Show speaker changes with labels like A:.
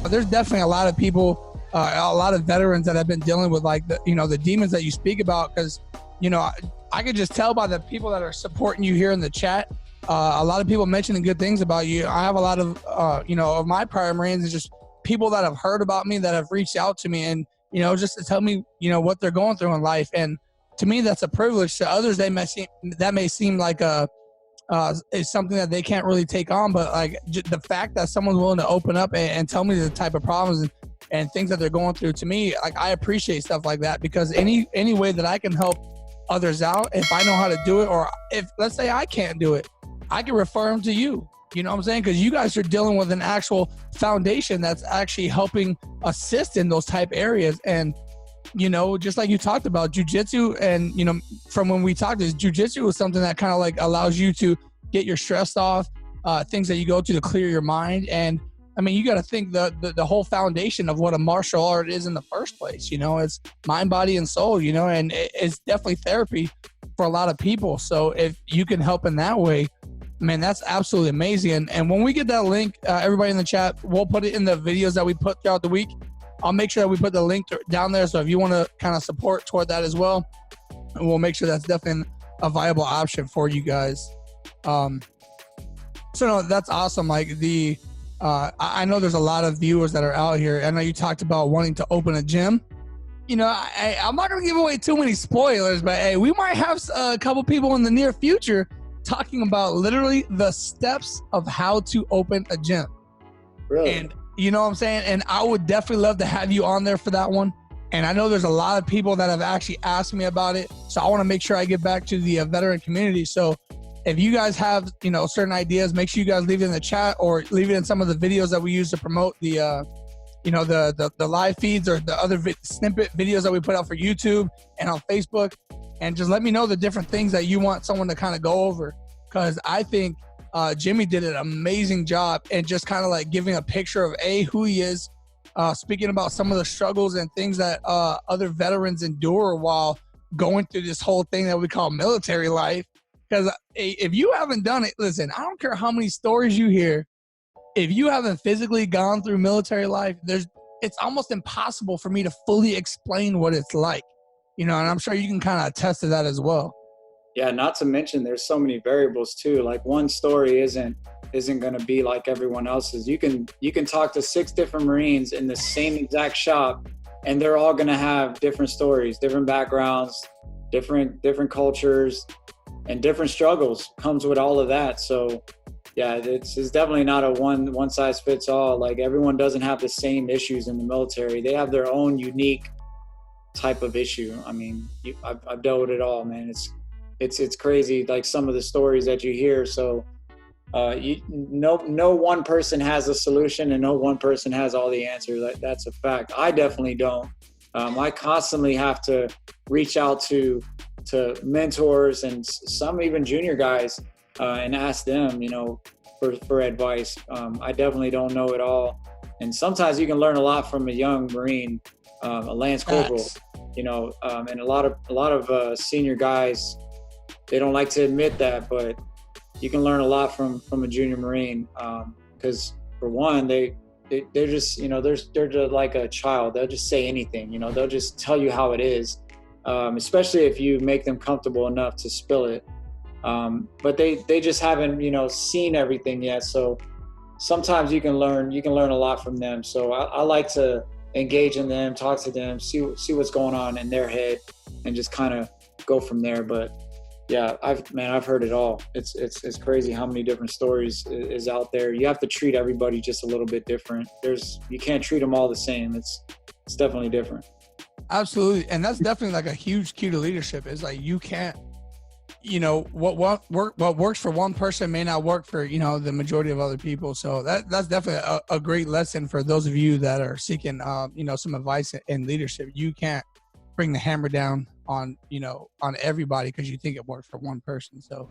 A: There's definitely a lot of people, a lot of veterans that have been dealing with like the demons that you speak about. Because I could just tell by the people that are supporting you here in the chat. A lot of people mentioning good things about you. I have a lot of of my prior Marines is just people that have heard about me, that have reached out to me, and just to tell me what they're going through in life. And to me, that's a privilege. To others, that may seem like is something that they can't really take on. But like the fact that someone's willing to open up and tell me the type of problems and things that they're going through, to me, like, I appreciate stuff like that, because any way that I can help others out, if I know how to do it, or if, let's say, I can't do it, I can refer them to you. You know what I'm saying? Because you guys are dealing with an actual foundation that's actually helping assist in those type areas. And just like you talked about jujitsu, and from when we talked, is jujitsu is something that kind of like allows you to get your stress off, things that you go to clear your mind. And I mean, you got to think the whole foundation of what a martial art is in the first place. It's mind, body, and soul. And it's definitely therapy for a lot of people. So if you can help in that way, man, that's absolutely amazing. And when we get that link, everybody in the chat, we'll put it in the videos that we put throughout the week. I'll make sure that we put the link down there. So if you want to kind of support toward that as well, we'll make sure that's definitely a viable option for you guys. So no, that's awesome. Like I know there's a lot of viewers that are out here. I know you talked about wanting to open a gym. I'm not going to give away too many spoilers, but hey, we might have a couple people in the near future talking about literally the steps of how to open a gym.
B: Really?
A: And you know what I'm saying? And I would definitely love to have you on there for that one. And I know there's a lot of people that have actually asked me about it. So I want to make sure I get back to the veteran community. So if you guys have, certain ideas, make sure you guys leave it in the chat or leave it in some of the videos that we use to promote the live feeds or the other snippet videos that we put out for YouTube and on Facebook. And just let me know the different things that you want someone to kind of go over. Because I think Jimmy did an amazing job and just kind of like giving a picture of who he is, speaking about some of the struggles and things that other veterans endure while going through this whole thing that we call military life. Because if you haven't done it, listen, I don't care how many stories you hear. If you haven't physically gone through military life, it's almost impossible for me to fully explain what it's like. And I'm sure you can kind of attest to that as well.
B: Yeah, not to mention there's so many variables too. Like one story isn't going to be like everyone else's. You can talk to 6 different Marines in the same exact shop, and they're all going to have different stories, different backgrounds, different cultures, and different struggles comes with all of that. So yeah, it's definitely not a one size fits all. Like everyone doesn't have the same issues in the military. They have their own unique type of issue. I mean, I've dealt with it all, man. It's crazy, like some of the stories that you hear. So no one person has a solution and no one person has all the answers. That's a fact. I definitely don't. I constantly have to reach out to mentors and some even junior guys and ask them, for advice. I definitely don't know it all. And sometimes you can learn a lot from a young Marine, a Lance Corporal, and a lot of senior guys, they don't like to admit that, but you can learn a lot from a junior Marine. Because for one, they're just, they're just like a child. They'll just say anything, they'll just tell you how it is, especially if you make them comfortable enough to spill it. But they just haven't, seen everything yet. So sometimes you can learn a lot from them. So I like to engage in them, talk to them, see what's going on in their head, and just kind of go from there. But yeah, I've heard it all. It's crazy how many different stories is out there. You have to treat everybody just a little bit different. You can't treat them all the same. It's definitely different.
A: Absolutely. And that's definitely like a huge key to leadership, is like, you can't, what works for one person may not work for, the majority of other people. So that's definitely a great lesson for those of you that are seeking, some advice in leadership. You can't bring the hammer down on everybody because you think it works for one person. So